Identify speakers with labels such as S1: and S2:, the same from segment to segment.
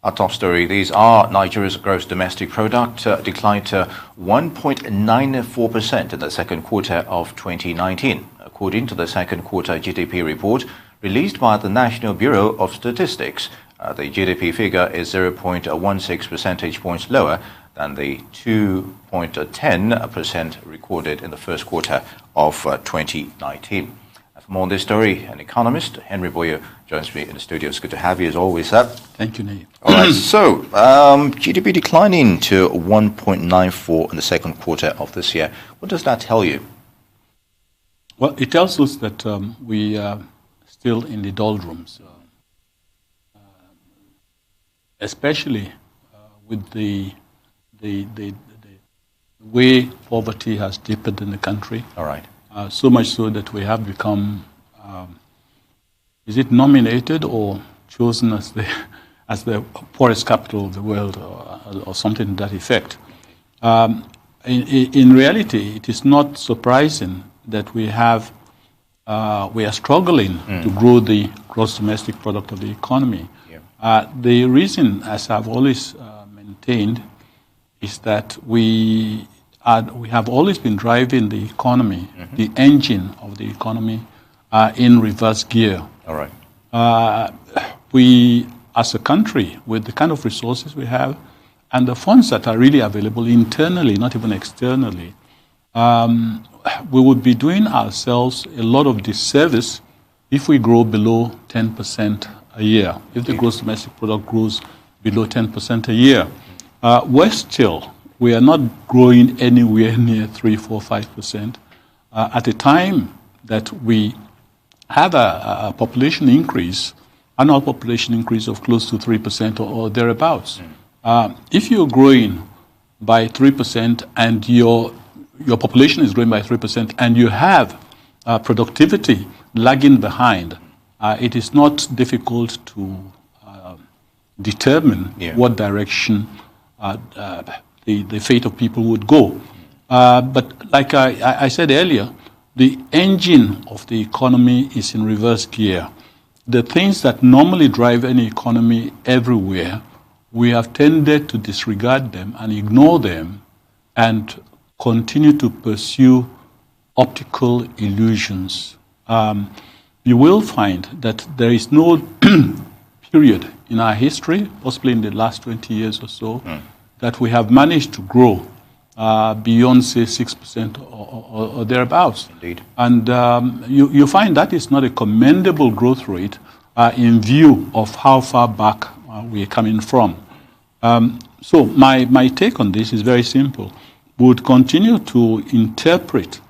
S1: Our top story, these are Nigeria's gross domestic product declined to 1.94% in the second quarter of 2019, according to the second quarter GDP report released by the National Bureau of Statistics. The GDP figure is 0.16 percentage points lower than the 2.10% recorded in the first quarter of 2019. For more on this story, an economist, Henry Boyo, joins me in the studio. It's good to have you as always, sir.
S2: Thank you, Nate.
S1: All right, so GDP declining to 1.94 in the second quarter of this year. What does that tell you?
S2: Well, it tells us that we are still in the doldrums, especially with the way poverty has deepened in the country.
S1: All right.
S2: So much so that we have become, is it nominated or chosen as the poorest capital of the world, or something to that effect. In reality, it is not surprising that we are struggling to grow the gross domestic product of the economy. Yeah. The reason, as I've always maintained, is that we have always been driving the economy, the engine of the economy, in reverse gear.
S1: All right.
S2: We, as a country, with the kind of resources we have and the funds that are really available internally, not even externally, we would be doing ourselves a lot of disservice if we grow below 10% a year, if the gross domestic product grows below 10% a year. We are not growing anywhere near 3, 4, 5%. At a time that we have a population increase, annual population increase of close to 3% or thereabouts. If you're growing by 3% and your population is growing by 3% and you have productivity lagging behind, it is not difficult to determine what direction the fate of people would go. But like I said earlier, the engine of the economy is in reverse gear. The things that normally drive any economy everywhere, we have tended to disregard them and ignore them and continue to pursue optical illusions. You will find that there is no period in our history, possibly in the last 20 years or so, that we have managed to grow beyond, say, 6% or thereabouts.
S1: Indeed.
S2: And you find that is not a commendable growth rate in view of how far back we are coming from. So my take on this is very simple. We would continue to interpret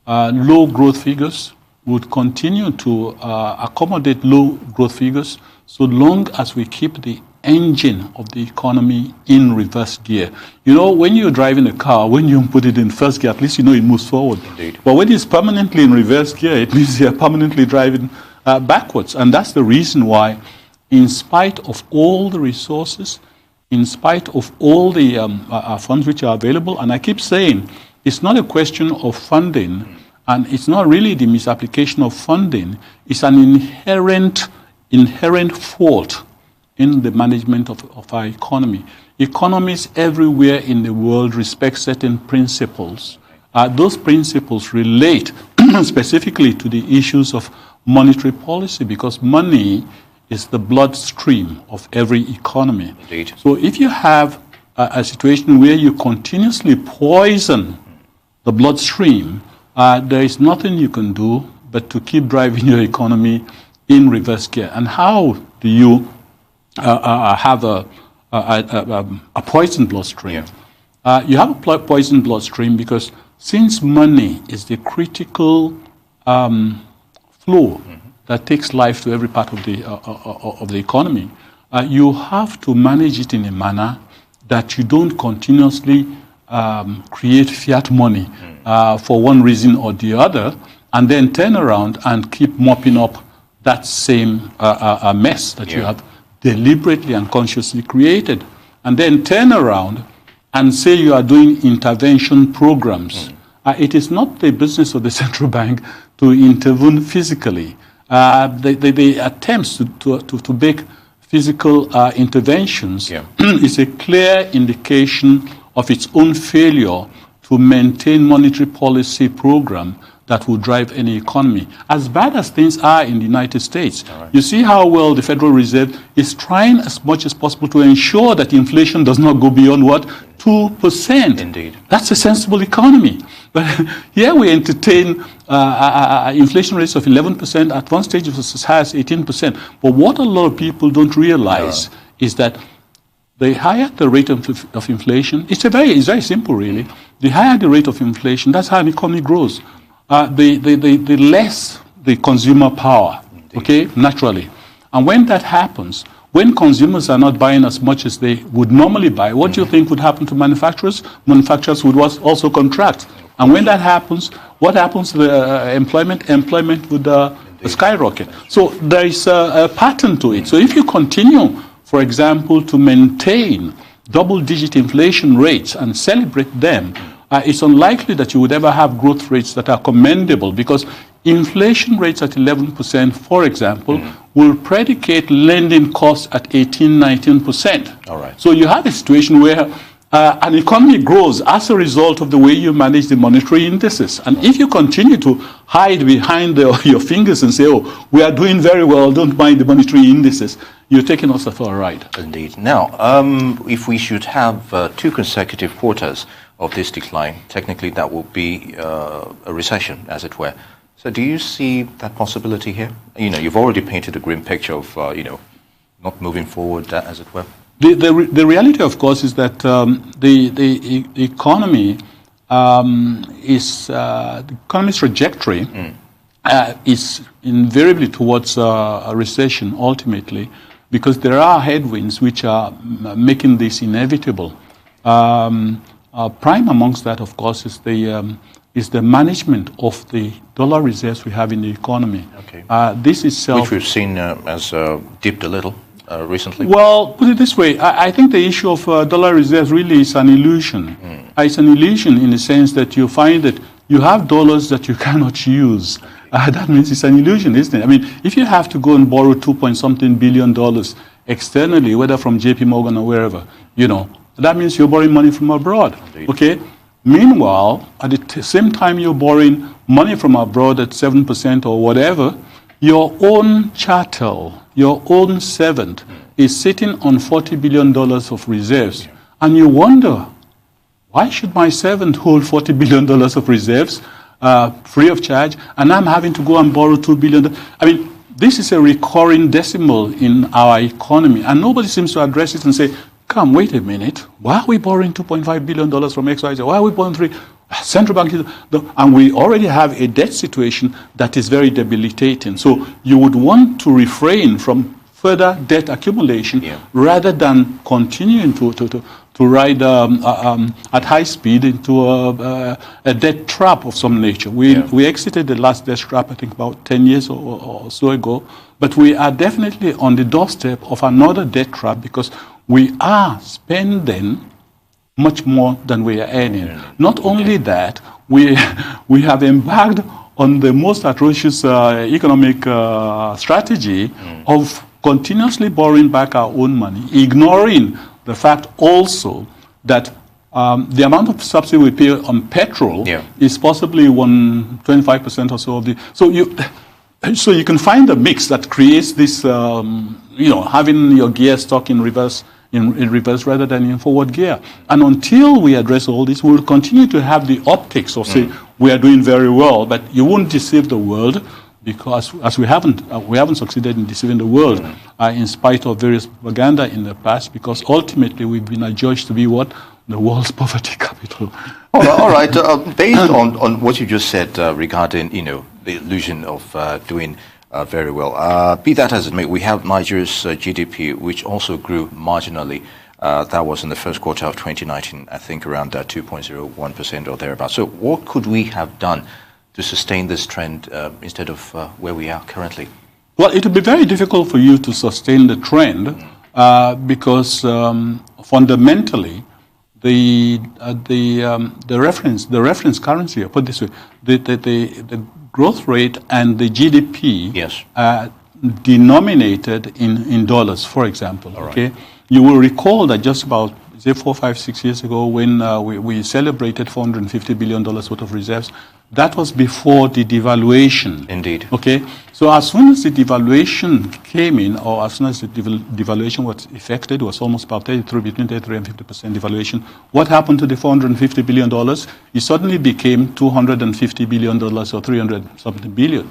S2: low growth figures, we would continue to accommodate low growth figures so long as we keep the engine of the economy in reverse gear. You know, when you're driving a car, when you put it in first gear, at least you know it moves forward.
S1: Indeed.
S2: But when it's permanently in reverse gear, it means you're permanently driving backwards. And that's the reason why, in spite of all the resources, in spite of all the funds which are available, and I keep saying, it's not a question of funding, and it's not really the misapplication of funding, it's an inherent fault in the management of our economy. Economies everywhere in the world respect certain principles. Those principles relate specifically to the issues of monetary policy, because money is the bloodstream of every economy.
S1: Indeed.
S2: So if you have a situation where you continuously poison the bloodstream, there is nothing you can do but to keep driving your economy in reverse gear. And how do you have a poisoned bloodstream? You have a poisoned bloodstream because since money is the critical flow that takes life to every part of the economy, you have to manage it in a manner that you don't continuously create fiat money for one reason or the other, and then turn around and keep mopping up that same mess that you have deliberately and consciously created, and then turn around and say you are doing intervention programs. It is not the business of the central bank to intervene physically. The attempts to make physical interventions is a clear indication of its own failure to maintain monetary policy program that will drive any economy. As bad as things are in the United States, you see how well the Federal Reserve is trying as much as possible to ensure that inflation does not go beyond what? 2%.
S1: Indeed.
S2: That's a sensible economy. But here we entertain inflation rates of 11%, at one stage it was as high as 18%. But what a lot of people don't realize is that the higher the rate of inflation, it's very simple really. The higher the rate of inflation, that's how an economy grows. The less the consumer power, okay, naturally. And when that happens, when consumers are not buying as much as they would normally buy, what do you think would happen to manufacturers? Manufacturers would also contract. And when that happens, what happens to the employment? Employment would skyrocket. So there is a pattern to it. So if you continue, for example, to maintain double-digit inflation rates and celebrate them, it's unlikely that you would ever have growth rates that are commendable, because inflation rates at 11%, for example, will predicate lending costs at 18-19%.
S1: All right.
S2: So you have a situation where an economy grows as a result of the way you manage the monetary indices. And if you continue to hide behind your fingers and say, oh, we are doing very well, don't mind the monetary indices, you're taking us for a ride.
S1: Indeed. Now, if we should have 2 consecutive quarters of this decline, technically that would be a recession, as it were. So do you see that possibility here? You know, you've already painted a grim picture of, not moving forward, as it were.
S2: The reality, of course, is that the economy the economy's trajectory is invariably towards a recession ultimately, because there are headwinds which are making this inevitable. Prime amongst that, of course, is the management of the dollar reserves we have in the economy.
S1: Okay.
S2: This itself,
S1: which we've seen has dipped a little recently.
S2: Well, put it this way: I think the issue of dollar reserves really is an illusion. It's an illusion in the sense that you find that you have dollars that you cannot use. That means it's an illusion, isn't it? I mean, if you have to go and borrow $2-point-something billion externally, whether from JP Morgan or wherever, that means you're borrowing money from abroad.
S1: Indeed.
S2: Okay. Meanwhile, at the same time you're borrowing money from abroad at 7% or whatever, your own chattel, your own servant, is sitting on $40 billion of reserves. And you wonder, why should my servant hold $40 billion of reserves free of charge, and I'm having to go and borrow $2 billion? I mean, this is a recurring decimal in our economy, and nobody seems to address it and say, come, wait a minute, why are we borrowing $2.5 billion from XYZ? Why are we borrowing central bank? And we already have a debt situation that is very debilitating. So you would want to refrain from further debt accumulation rather than continuing to ride at high speed into a debt trap of some nature. We exited the last debt trap, I think, about 10 years or so ago, but we are definitely on the doorstep of another debt trap, because we are spending much more than we are earning. Not only that, we have embarked on the most atrocious economic strategy of continuously borrowing back our own money, ignoring the fact also that the amount of subsidy we pay on petrol is possibly 25% or so of the. So you can find a mix that creates this, having your gear stuck in reverse rather than in forward gear. And until we address all this, we'll continue to have the optics of saying we are doing very well, but you won't deceive the world, because as we haven't succeeded in deceiving the world in spite of various propaganda in the past, because ultimately we've been adjudged to be what? The world's poverty capital.
S1: All right. Based on what you just said regarding, the illusion of doing very well. Be that as it may, we have Nigeria's GDP, which also grew marginally. That was in the first quarter of 2019, I think around 2.01% or thereabouts. So what could we have done to sustain this trend instead of where we are currently?
S2: Well, it would be very difficult for you to sustain the trend because fundamentally the reference currency, or put this way, the growth rate and the GDP denominated in dollars, for example.
S1: All right.
S2: Okay, you will recall that just about 4, 5, 6 years ago, when we celebrated $450 billion worth of reserves, that was before the devaluation.
S1: Indeed.
S2: Okay, so as soon as the devaluation came in, or as soon as the devaluation was effected, it was almost about between 33 and 50% devaluation. What happened to the $450 billion? It suddenly became $250 billion or 300-something billion.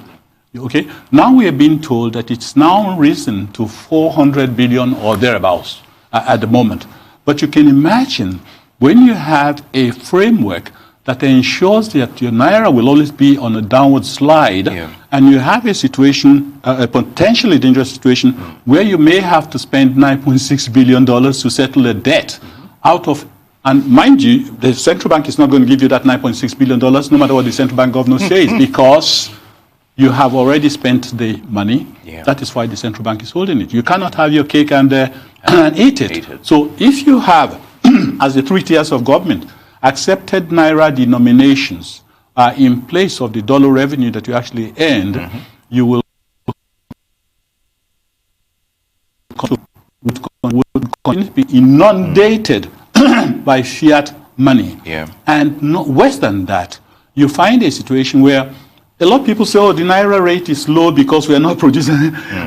S2: Okay, now we are being told that it's now risen to 400 billion or thereabouts at the moment. But you can imagine when you have a framework that ensures that your naira will always be on a downward slide, and you have a situation, a potentially dangerous situation, where you may have to spend $9.6 billion to settle a debt out of, and mind you, the central bank is not going to give you that $9.6 billion, no matter what the central bank governor says, because you have already spent the money. That is why the central bank is holding it. You cannot have your cake and eat it. So if you have, as the 3 tiers of government, accepted naira denominations in place of the dollar revenue that you actually earned, you will continue to be inundated by fiat money. And worse than that, you find a situation where a lot of people say, oh, the naira rate is low because we are not producing.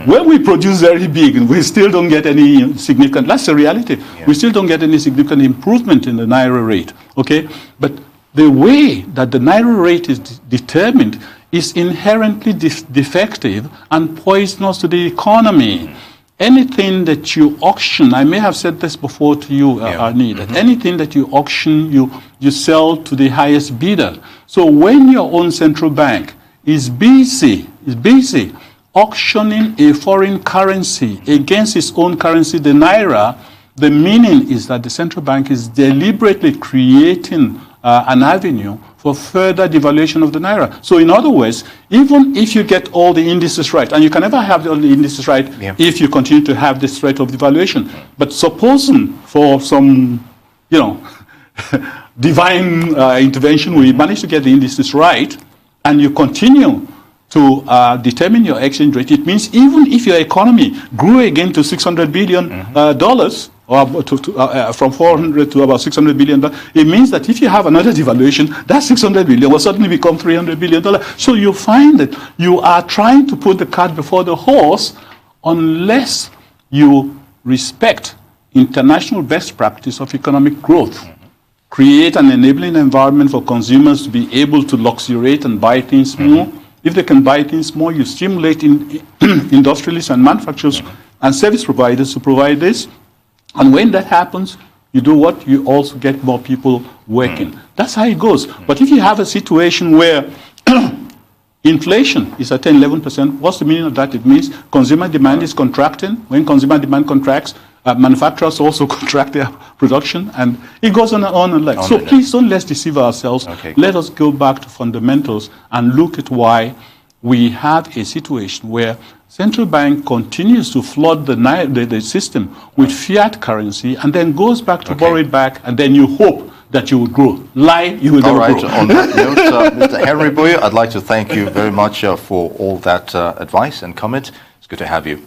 S2: When we produce very big, we still don't get any significant, that's the reality. We still don't get any significant improvement in the naira rate, okay? But the way that the naira rate is determined is inherently defective and poisonous to the economy. Anything that you auction, I may have said this before to you, Arnie, that anything that you auction, you sell to the highest bidder. So when your own central bank is busy auctioning a foreign currency against its own currency, the naira, the meaning is that the central bank is deliberately creating an avenue for further devaluation of the naira. So in other words, even if you get all the indices right, and you can never have all the indices right if you continue to have this threat of devaluation, but supposing for some, divine intervention, we manage to get the indices right, and you continue to determine your exchange rate, it means even if your economy grew again to $600 billion, or from 400 to about $600 billion, it means that if you have another devaluation, that $600 billion will suddenly become $300 billion. So you find that you are trying to put the cart before the horse unless you respect international best practice of economic growth. Create an enabling environment for consumers to be able to luxuriate and buy things more. If they can buy things more, you stimulate industrialists and manufacturers and service providers to provide this. And when that happens, you do what? You also get more people working. That's how it goes. But if you have a situation where inflation is at 10-11%, what's the meaning of that? It means consumer demand is contracting. When consumer demand contracts, manufacturers also contract their production, and it goes on and on. So please don't let's deceive ourselves. Let us go back to fundamentals and look at why we have a situation where central bank continues to flood the system with fiat currency and then goes back to borrow it back, and then you hope that you will grow. You will never grow.
S1: On that note, Mr. Henry Boyo, I'd like to thank you very much for all that advice and comment. It's good to have you.